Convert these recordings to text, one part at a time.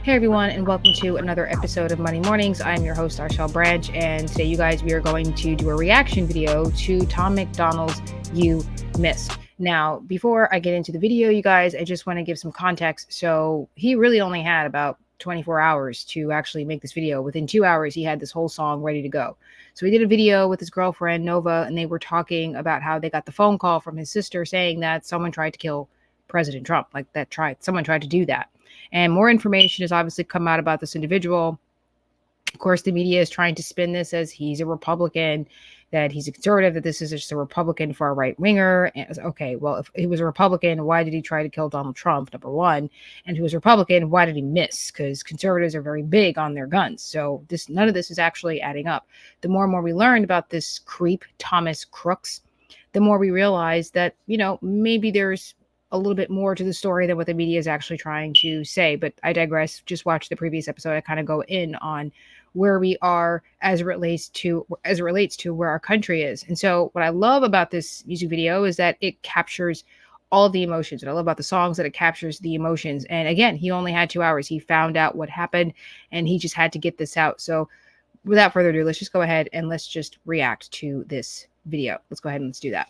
Hey everyone, and welcome to another episode of Money Mornings. I'm your host, Arshel Branch, and today, you guys, we are going to do a reaction video to Tom MacDonald's You Missed. Now, before I get into the video, you guys, I just want to give some context. So he really only had about 24 hours to actually make this video. Within 2 hours, he had this whole song ready to go. So he did a video with his girlfriend, Nova, and they were talking about how they got the phone call from his sister saying that someone tried to kill President Trump, someone tried to do that. And more information has obviously come out about this individual. Of course, the media is trying to spin this as he's a Republican, that he's a conservative, that this is just a Republican far right winger. Okay, well, if he was a Republican, why did he try to kill Donald Trump? Number one. And if he was a Republican, why did he miss? Because conservatives are very big on their guns. So none of this is actually adding up. The more and more we learned about this creep, Thomas Crooks, the more we realize that, maybe there's a little bit more to the story than what the media is actually trying to say. But I digress. Just watch the previous episode. I kind of go in on where we are as it relates to where our country is. And so what I love about this music video is that it captures all of the emotions. And I love about the songs that it captures the emotions. And again, he only had 2 hours. He found out what happened and he just had to get this out. So without further ado, let's just go ahead and let's just react to this video. Let's go ahead and let's do that.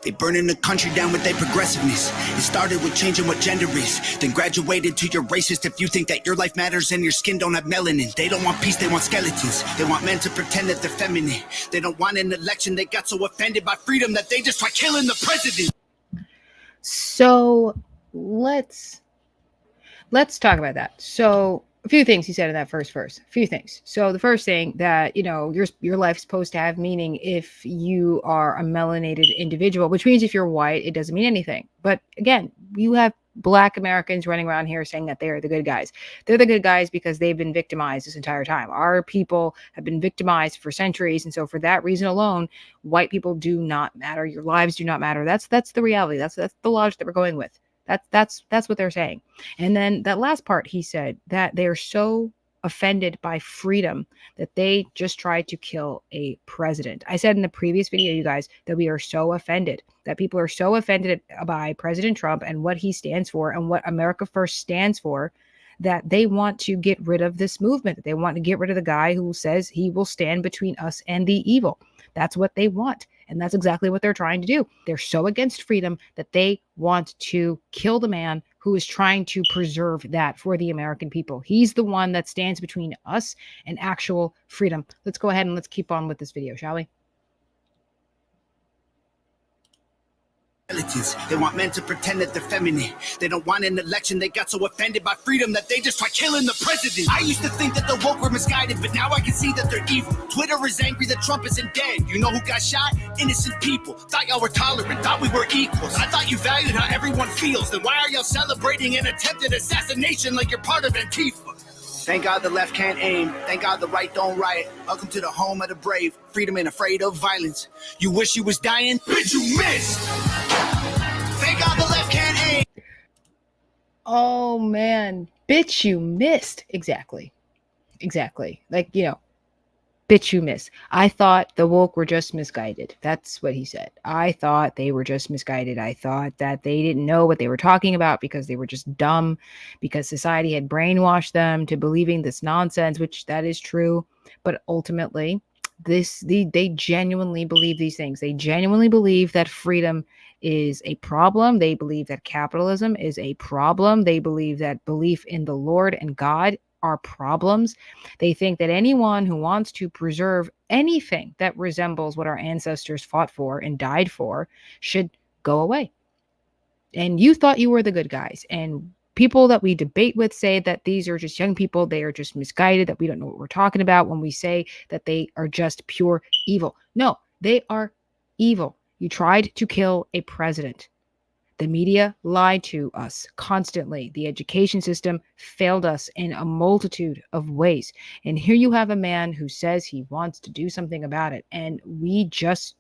They burning the country down with their progressiveness. It started with changing what gender is, then graduated to your racist if you think that your life matters and your skin don't have melanin. They don't want peace, they want skeletons. They want men to pretend that they're feminine. They don't want an election. They got so offended by freedom that they just try killing the president. So let's talk about that. So a few things he said in that first verse. A few things. So the first thing that, your life's supposed to have meaning if you are a melanated individual, which means if you're white, it doesn't mean anything. But again, you have Black Americans running around here saying that they're the good guys. They're the good guys because they've been victimized this entire time. Our people have been victimized for centuries. And so for that reason alone, white people do not matter. Your lives do not matter. That's the reality. That's the logic that we're going with. That's what they're saying. And then that last part, he said that they are so offended by freedom that they just tried to kill a president. I said in the previous video, you guys, that we are so offended, that people are so offended by President Trump and what he stands for and what America First stands for, that they want to get rid of this movement. They want to get rid of the guy who says he will stand between us and the evil. That's what they want. And that's exactly what they're trying to do. They're so against freedom that they want to kill the man who is trying to preserve that for the American people. He's the one that stands between us and actual freedom. Let's go ahead and let's keep on with this video, shall we? They want men to pretend that they're feminine. They don't want an election. They got so offended by freedom that they just try killing the president. I used to think that the woke were misguided, but now I can see that they're evil. Twitter is angry that Trump isn't dead. You know who got shot? Innocent people. Thought y'all were tolerant, thought we were equals. I thought you valued how everyone feels. Then why are y'all celebrating an attempted assassination like you're part of Antifa? Thank God the left can't aim. Thank God the right don't riot. Welcome to the home of the brave. Freedom ain't afraid of violence. You wish you was dying? Bitch, you missed! Thank God the left can't aim. Oh, man. Bitch, you missed. Exactly. Like, bitch, you missed. I thought the woke were just misguided. That's what he said. I thought they were just misguided. I thought that they didn't know what they were talking about because they were just dumb, because society had brainwashed them to believing this nonsense, which that is true. But ultimately, they genuinely believe these things. They genuinely believe that freedom is a problem. They believe that capitalism is a problem. They believe that belief in the Lord and God are problems. They think that anyone who wants to preserve anything that resembles what our ancestors fought for and died for should go away. And you thought you were the good guys. And people that we debate with say that these are just young people. They are just misguided, that we don't know what we're talking about when we say that they are just pure evil. No, they are evil. You tried to kill a president. The media lied to us constantly. The education system failed us in a multitude of ways. And here you have a man who says he wants to do something about it. And we just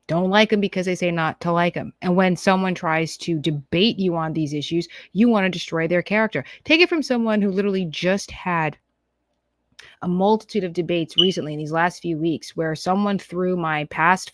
don't like him because they say not to like him. And when someone tries to debate you on these issues, you want to destroy their character. Take it from someone who literally just had a multitude of debates recently in these last few weeks where someone threw my past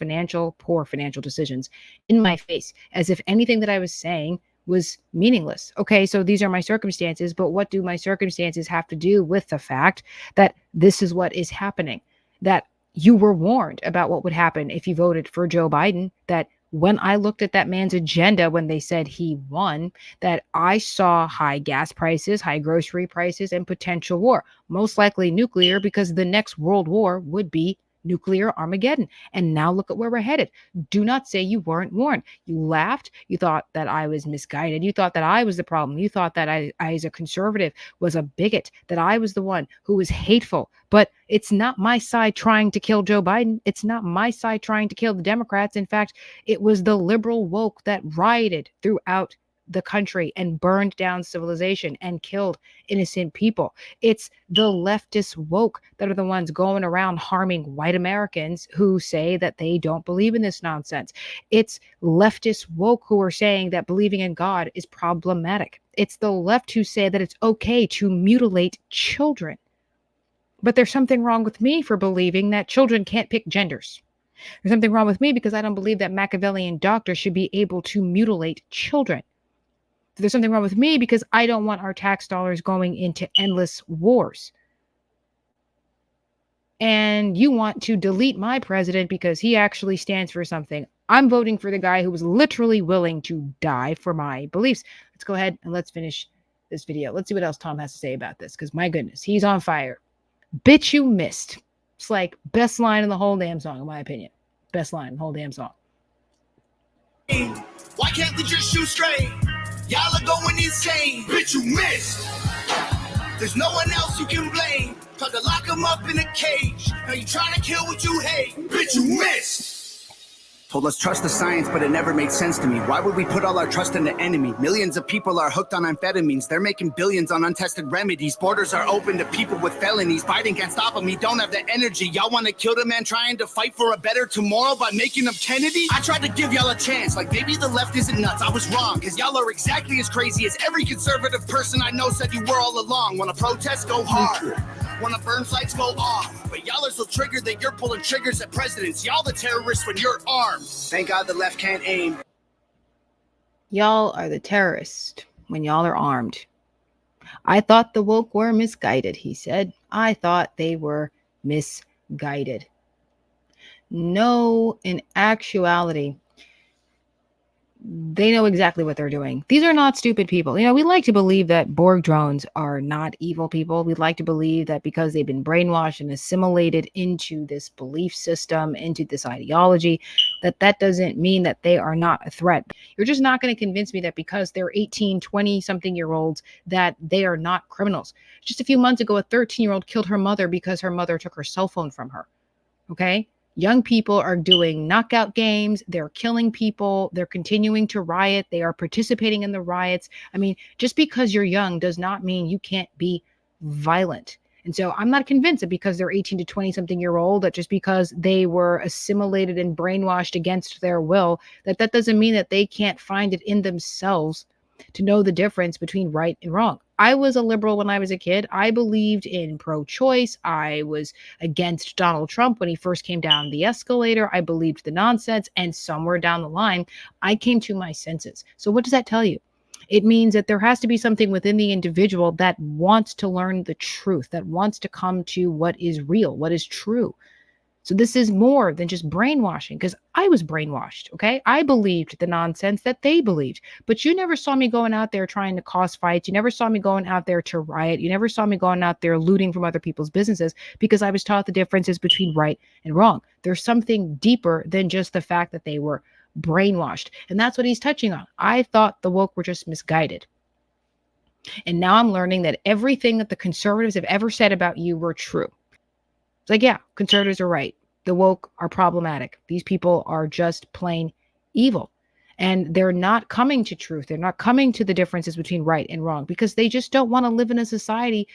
poor financial decisions in my face as if anything that I was saying was meaningless. Okay, so these are my circumstances, but what do my circumstances have to do with the fact that this is what is happening? That you were warned about what would happen if you voted for Joe Biden, that when I looked at that man's agenda when they said he won, that I saw high gas prices, high grocery prices, and potential war, most likely nuclear, because the next world war would be nuclear Armageddon. And now look at where we're headed. Do not say you weren't warned. You laughed. You thought that I was misguided. You thought that I was the problem. You thought that I as a conservative, was a bigot, that I was the one who was hateful. But it's not my side trying to kill Joe Biden. It's not my side trying to kill the Democrats. In fact, it was the liberal woke that rioted throughout the country and burned down civilization and killed innocent people. It's the leftist woke that are the ones going around harming white Americans who say that they don't believe in this nonsense. It's leftist woke who are saying that believing in God is problematic. It's the left who say that it's okay to mutilate children. But there's something wrong with me for believing that children can't pick genders. There's something wrong with me because I don't believe that Machiavellian doctors should be able to mutilate children. There's something wrong with me because I don't want our tax dollars going into endless wars. And you want to delete my president because he actually stands for something. I'm voting for the guy who was literally willing to die for my beliefs. Let's go ahead and let's finish this video. Let's see what else Tom has to say about this, because my goodness, he's on fire. Bitch, you missed. It's like best line in the whole damn song, in my opinion. Best line in the whole damn song. Why can't they just shoot straight? Y'all are going insane. Bitch, you missed. There's no one else you can blame. Tried to lock him up in a cage. Now you trying to kill what you hate. Bitch, you missed. Told us trust the science, but it never made sense to me. Why would we put all our trust in the enemy? Millions of people are hooked on amphetamines. They're making billions on untested remedies. Borders are open to people with felonies. Biden can't stop them. He don't have the energy. Y'all want to kill the man trying to fight for a better tomorrow by making him Kennedy? I tried to give y'all a chance. Like maybe the left isn't nuts. I was wrong, because y'all are exactly as crazy as every conservative person I know said you were all along. Want to protest? Go hard. Want to burn sites? Go off. But y'all are so triggered that you're pulling triggers at presidents. Y'all the terrorists when you're armed. Thank God the left can't aim. Y'all are the terrorists when y'all are armed. I thought the woke were misguided, he said. I thought they were misguided. No, in actuality, they know exactly what they're doing. These are not stupid people. You know, we like to believe that Borg drones are not evil people. We'd like to believe that because they've been brainwashed and assimilated into this belief system, into this ideology, that doesn't mean that they are not a threat. You're just not going to convince me that because they're 18, 20-something-year-olds that they are not criminals. Just a few months ago, a 13-year-old killed her mother because her mother took her cell phone from her. Okay? Young people are doing knockout games. They're killing people. They're continuing to riot. They are participating in the riots. I mean, just because you're young does not mean you can't be violent. And so I'm not convinced that because they're 18 to 20-something-year-old, that just because they were assimilated and brainwashed against their will, that doesn't mean that they can't find it in themselves to know the difference between right and wrong. I was a liberal when I was a kid. I believed in pro-choice. I was against Donald Trump when he first came down the escalator. I believed the nonsense. And somewhere down the line, I came to my senses. So what does that tell you? It means that there has to be something within the individual that wants to learn the truth, that wants to come to what is real, what is true. So this is more than just brainwashing, because I was brainwashed, okay? I believed the nonsense that they believed, but you never saw me going out there trying to cause fights. You never saw me going out there to riot. You never saw me going out there looting from other people's businesses, because I was taught the differences between right and wrong. There's something deeper than just the fact that they were brainwashed. And that's what he's touching on. I thought the woke were just misguided. And now I'm learning that everything that the conservatives have ever said about you were true. It's like, yeah, conservatives are right. The woke are problematic. These people are just plain evil. And they're not coming to truth. They're not coming to the differences between right and wrong, because they just don't want to live in a society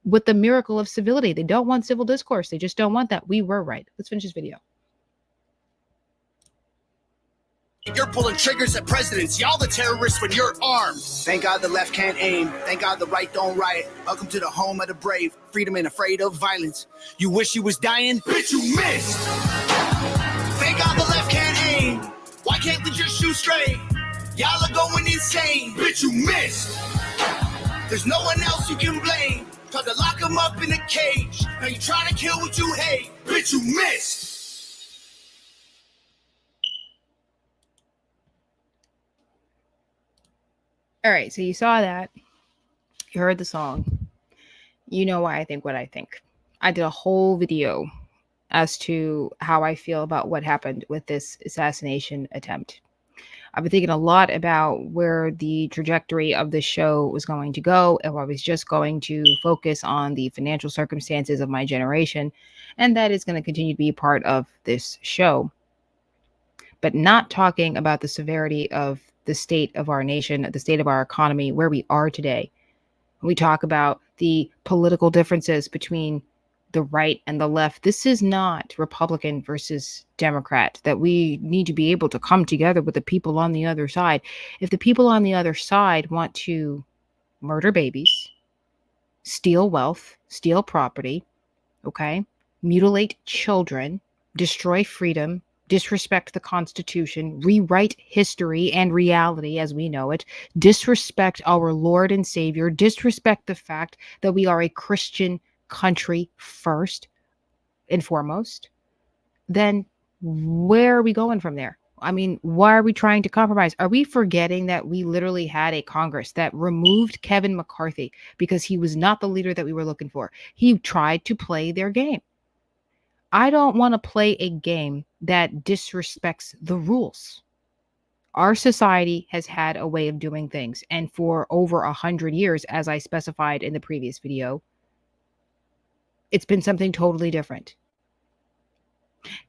with the miracle of civility. They don't want civil discourse. They just don't want that. We were right. Let's finish this video. You're pulling triggers at presidents. Y'all the terrorists when you're armed. Thank God the left can't aim. Thank God the right don't riot. Welcome to the home of the brave. Freedom and afraid of violence. You wish you was dying? Bitch, you missed. Thank God the left can't aim. Why can't they just shoot straight? Y'all are going insane. Bitch, you missed. There's no one else you can blame. Tried to lock them up in a cage. Now you trying to kill what you hate. Bitch, you missed. All right, so you saw that. You heard the song. You know why I think what I think. I did a whole video as to how I feel about what happened with this assassination attempt. I've been thinking a lot about where the trajectory of the show was going to go, if I was just going to focus on the financial circumstances of my generation, and that is going to continue to be part of this show. But not talking about the severity of the state of our nation, the state of our economy, where we are today. We talk about the political differences between the right and the left. This is not Republican versus Democrat, that we need to be able to come together with the people on the other side. If the people on the other side want to murder babies, steal wealth, steal property, okay, mutilate children, destroy freedom, disrespect the Constitution, rewrite history and reality as we know it, disrespect our Lord and Savior, disrespect the fact that we are a Christian country first and foremost, then where are we going from there? I mean, why are we trying to compromise? Are we forgetting that we literally had a Congress that removed Kevin McCarthy because he was not the leader that we were looking for? He tried to play their game. I don't want to play a game that disrespects the rules. Our society has had a way of doing things, and for over 100 years, as I specified in the previous video, it's been something totally different.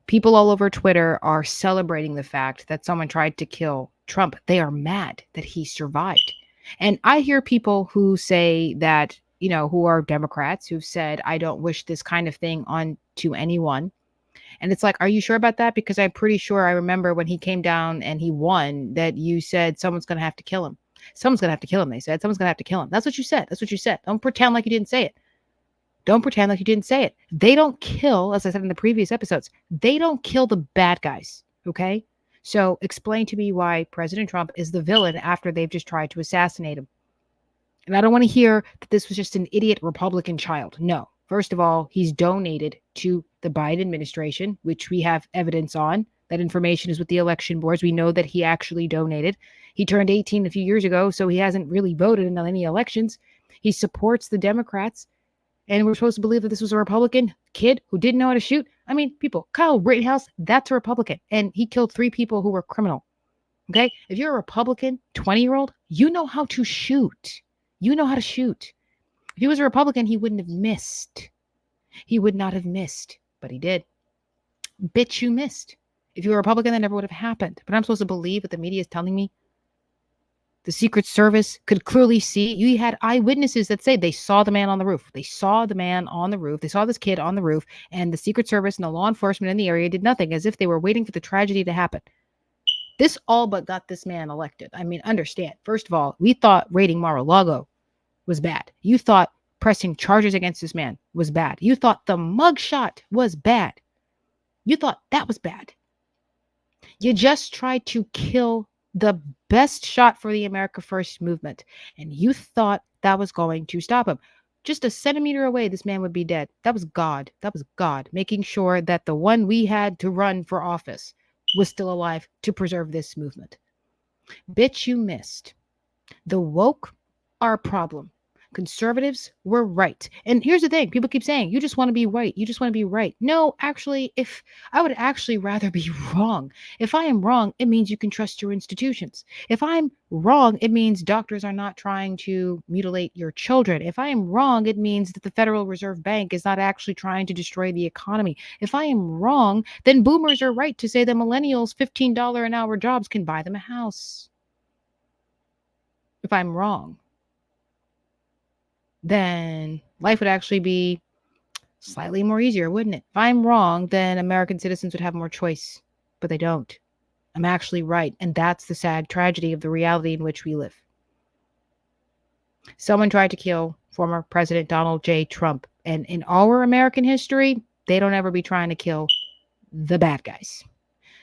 People all over Twitter are celebrating the fact that someone tried to kill Trump. They are mad that he survived. And I hear people who say that, who are Democrats, who've said, I don't wish this kind of thing on to anyone. And it's like, are you sure about that? Because I'm pretty sure I remember when he came down and he won that you said someone's going to have to kill him. Someone's going to have to kill him. They said someone's going to have to kill him. That's what you said. That's what you said. Don't pretend like you didn't say it. Don't pretend like you didn't say it. They don't kill, as I said in the previous episodes, they don't kill the bad guys. Okay. So explain to me why President Trump is the villain after they've just tried to assassinate him. And I don't want to hear that this was just an idiot Republican child. No. First of all, he's donated to the Biden administration, which we have evidence on. That information is with the election boards. We know that he actually donated. He turned 18 a few years ago, so he hasn't really voted in any elections. He supports the Democrats. And we're supposed to believe that this was a Republican kid who didn't know how to shoot. I mean, people, Kyle Rittenhouse, that's a Republican. And he killed 3 people who were criminal. Okay? If you're a Republican 20-year-old, you know how to shoot. You know how to shoot. If he was a Republican, he wouldn't have missed. He would not have missed, but he did. Bitch, you missed. If you were a Republican, that never would have happened. But I'm supposed to believe what the media is telling me. The Secret Service could clearly see. You had eyewitnesses that say they saw the man on the roof. They saw the man on the roof. They saw this kid on the roof, and the Secret Service and the law enforcement in the area did nothing, as if they were waiting for the tragedy to happen. This all but got this man elected. I mean, understand. First of all, we thought raiding Mar-a-Lago was bad. You thought pressing charges against this man was bad. You thought the mugshot was bad. You thought that was bad. You just tried to kill the best shot for the America First movement, and you thought that was going to stop him. Just a centimeter away, this man would be dead. That was God. That was God making sure that the one we had to run for office was still alive to preserve this movement. Bitch, you missed. The woke are a problem. Conservatives were right. And here's the thing. People keep saying, you just want to be right. You just want to be right. No, actually, if I would actually rather be wrong. If I am wrong, it means you can trust your institutions. If I'm wrong, it means doctors are not trying to mutilate your children. If I am wrong, it means that the Federal Reserve Bank is not actually trying to destroy the economy. If I am wrong, then boomers are right to say that millennials' $15 an hour jobs can buy them a house. If I'm wrong, then life would actually be slightly more easier, wouldn't it? If I'm wrong, then American citizens would have more choice, but they don't. I'm actually right. And that's the sad tragedy of the reality in which we live. Someone tried to kill former President Donald J. Trump. And in our American history, they don't ever be trying to kill the bad guys.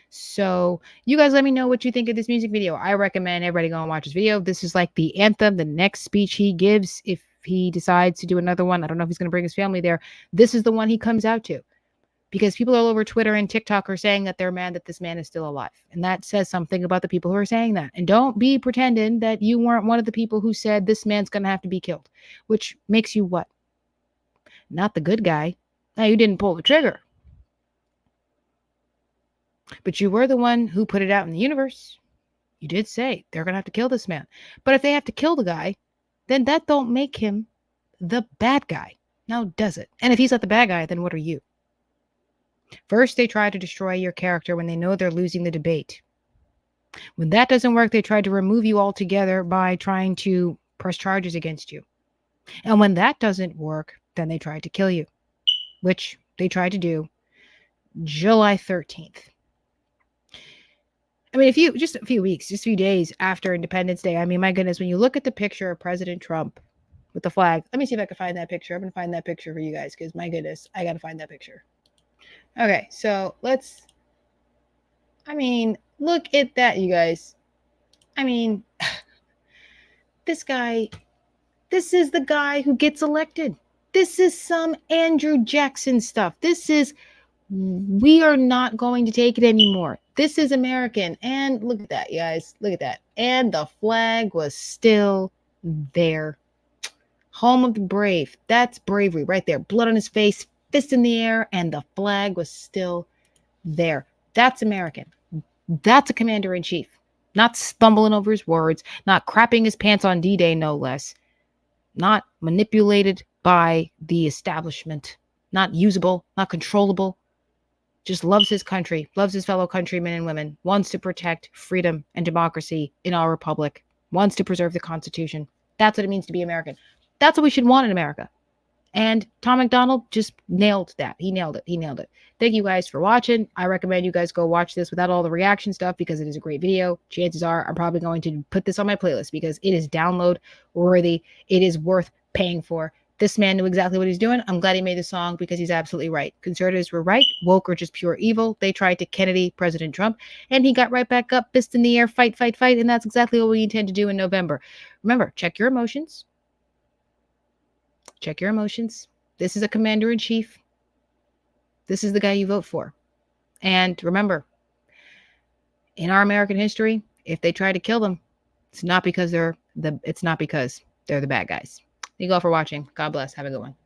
So you guys let me know what you think of this music video. I recommend everybody go and watch this video. This is like the anthem, the next speech he gives if he decides to do another one. I don't know if he's going to bring his family there. This is the one he comes out to. Because people all over Twitter and TikTok are saying that they're mad that this man is still alive. And that says something about the people who are saying that. And don't be pretending that you weren't one of the people who said this man's going to have to be killed. Which makes you what? Not the good guy. Now, you didn't pull the trigger. But you were the one who put it out in the universe. You did say they're going to have to kill this man. But if they have to kill the guy, then that don't make him the bad guy. Now, does it? And if he's not the bad guy, then what are you? First, they try to destroy your character when they know they're losing the debate. When that doesn't work, they try to remove you altogether by trying to press charges against you. And when that doesn't work, then they try to kill you, which they tried to do July 13th. I mean, just a few weeks, just a few days after Independence Day. I mean, my goodness, when you look at the picture of President Trump with the flag, let me see if I can find that picture. I'm going to find that picture for you guys because, my goodness, I got to find that picture. Okay, so look at that, you guys. I mean, this is the guy who gets elected. This is some Andrew Jackson stuff. We are not going to take it anymore. This is American. And look at that, you guys. Look at that. And the flag was still there. Home of the brave. That's bravery right there. Blood on his face, fist in the air, and the flag was still there. That's American. That's a commander-in-chief. Not stumbling over his words, not crapping his pants on D-Day, no less. Not manipulated by the establishment. Not usable, not controllable. Just loves his country, loves his fellow countrymen and women, wants to protect freedom and democracy in our republic, wants to preserve the Constitution. That's what it means to be American. That's what we should want in America. And Tom MacDonald just nailed that. He nailed it. He nailed it. Thank you guys for watching. I recommend you guys go watch this without all the reaction stuff because it is a great video. Chances are I'm probably going to put this on my playlist because it is download worthy. It is worth paying for. This man knew exactly what he's doing. I'm glad he made the song because he's absolutely right. Conservatives were right. Woke are just pure evil. They tried to Kennedy President Trump, and he got right back up, fist in the air, fight, fight, fight. And that's exactly what we intend to do in November. Remember, check your emotions. Check your emotions. This is a commander-in-chief. This is the guy you vote for. And remember, in our American history, if they try to kill them, it's not because they're the bad guys. Thank you all for watching. God bless. Have a good one.